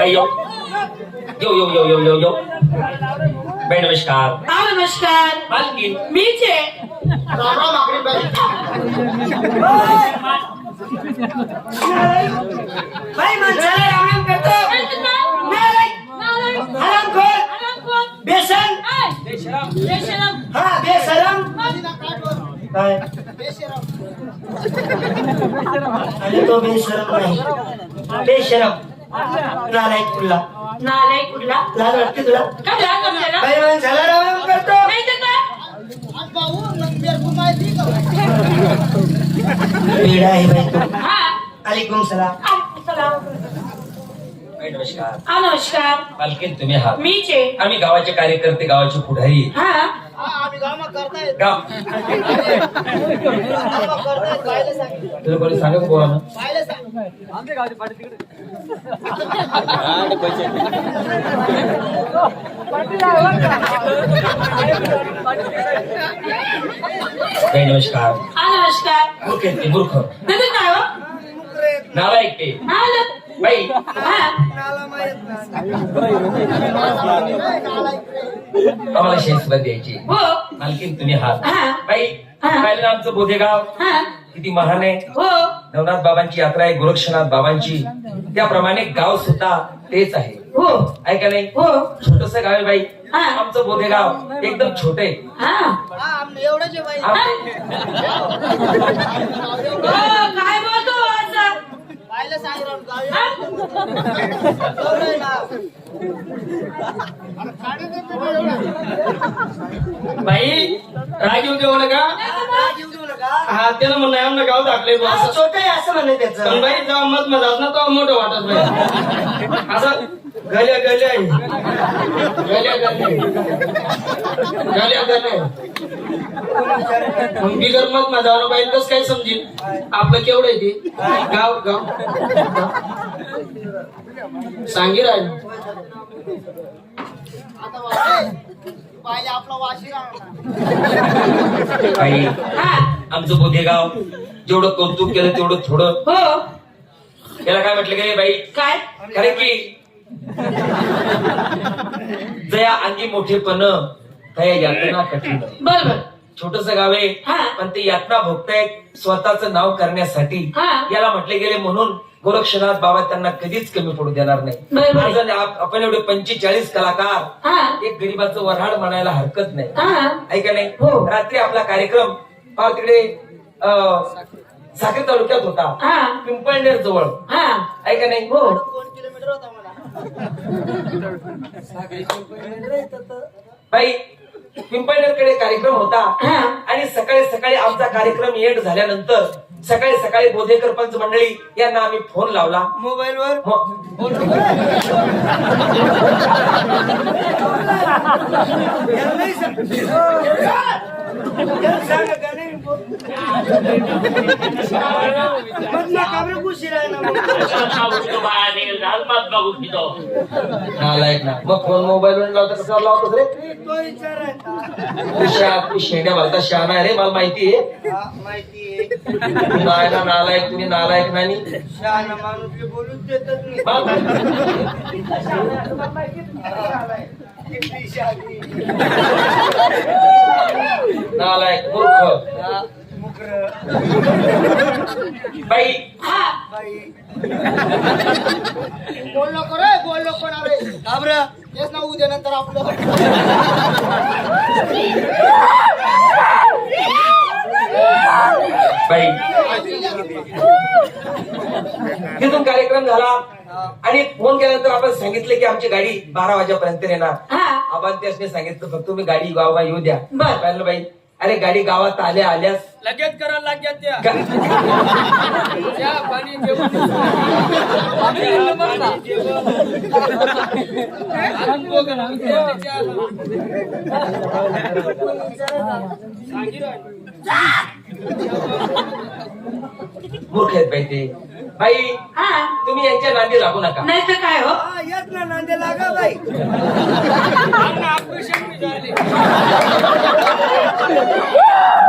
बाई यो यो यो यो यो यो यो बाई नमस्कार. नमस्कार. मालकीन मीच आहे. बाई माणसाला राम करतो. हरामखोर. बेसन. हा बेशरम. काय आणि तो बेशरम नाही बेशरम नालायक कुठला नालायक कुठला लाज वाटते तुला काय राग आपल्याला बाई माणसाला राम करतो. नाही तर काय वेडा आहे बाई तू. हा अलैकुम सलाम. सलाम. बाई नमस्कार. नमस्कार. मालकीन तुम्ही आहात. मीच आहे. आम्ही गावाचे कार्यकर्ते गावाचे पुढारी. हा गाव तुला कोणी सांगा बोला ना. बाई नमस्कार. नमस्कार. मूर्ख आहेत ते, मूर्ख नाही तर काय हो नालायक ते. बाई आम्हाला शेतसुद्धा द्यायची. हो मालकीन तुम्ही आहात. हा. बाई पाहिलं आमचं बोधेगाव हा किती महान आहे. हो नवनाथ बाबांची यात्रा आहे, गोरक्षनाथ बाबांची. त्याप्रमाणे गाव सुद्धा तेच आहे. हो ऐका नाही. हो छोटस गाव आहे बाई. हा. आमचं बोधेगाव एकदम छोट आहे. हा एवढंच बाई काय बोलतो असं पाहिलं सांग बाई राग येऊ देऊ नका. हा त्याला म्हणलं आमनं गाव टाकले बा असं. छोट आहे असं म्हणणे पण त्याचं. बाई जेव्हा मत मजाच ना तेव्हा मोठं वाटत बाई असं गल्या गल्या गल्या गल्या गल्या गल्या मग बिगर मत मजावर बाई कसं काय समजेल आपलं केवढं आहे ते गाव गाव सांगी राहील. बाई हा आमचं बोधेगाव जेवढं कौतुक केलं तेवढं थोडं. हो याला काय म्हटलं गेले बाई. काय कारण की जया अंगी मोठेपण तया यातना कठीण. बरोबर छोटस गाव आहे हा. पण ते यातना भोगतायत स्वतःच नाव करण्यासाठी. हा. याला म्हटले गेले म्हणून गोरक्षनाथ बाबा त्यांना कधीच कमी पडू देणार नाही. बरोबर. आज आपण एवढे 45 कलाकार हा एक गरीबाचं वऱ्हाड म्हणायला हरकत नाही. हा ऐका नाही. हो. रात्री आपला कार्यक्रम तिकडे साखर तालुक्यात होता, हा पिंपळनेर जवळ. हा ऐका नाही. हो 2 किलोमीटर होता मला. बाई पिंपळनेरकडे कार्यक्रम होता हा. आणि सकाळी सकाळी आमचा कार्यक्रम एंड झाल्यानंतर सकाळी सकाळी बोधेकर पंच मंडळी यांना आम्ही फोन लावला. मोबाईल वर नालायक ना. मग फोन मोबाईल वर लावता कसा लावतोस रे. तू शेंड्या भरता शहाणा रे, मला माहिती आहे. माहिती नाही ना नालायक, तुम्ही नालायक नाही. शहाणा माणूस बोलूच देतच नाही. नालायक मूर्ख. बाई हा बोल नको रे, बोल नको ना रे. घाबरं तेच ना उद्या नंतर आपलं. बाई तिथून कार्यक्रम झाला आणि फोन केल्यानंतर आपण सांगितलं की आमची गाडी 12 वाजेपर्यंत येणार. हा आपण त्याने सांगितलं फक्त तुम्ही गाडी गावाला येऊ द्या. बर. पाहिलं बाई. अरे गाडी गावात आल्यास लगेच करा लागेल त्या पाणी मूर्ख आहेत बाई ते. बाई हा तुम्ही यांच्या नांदी लागू नका. नाही तर काय हो येत ना नांदे लागा बाई. ऑपरेशन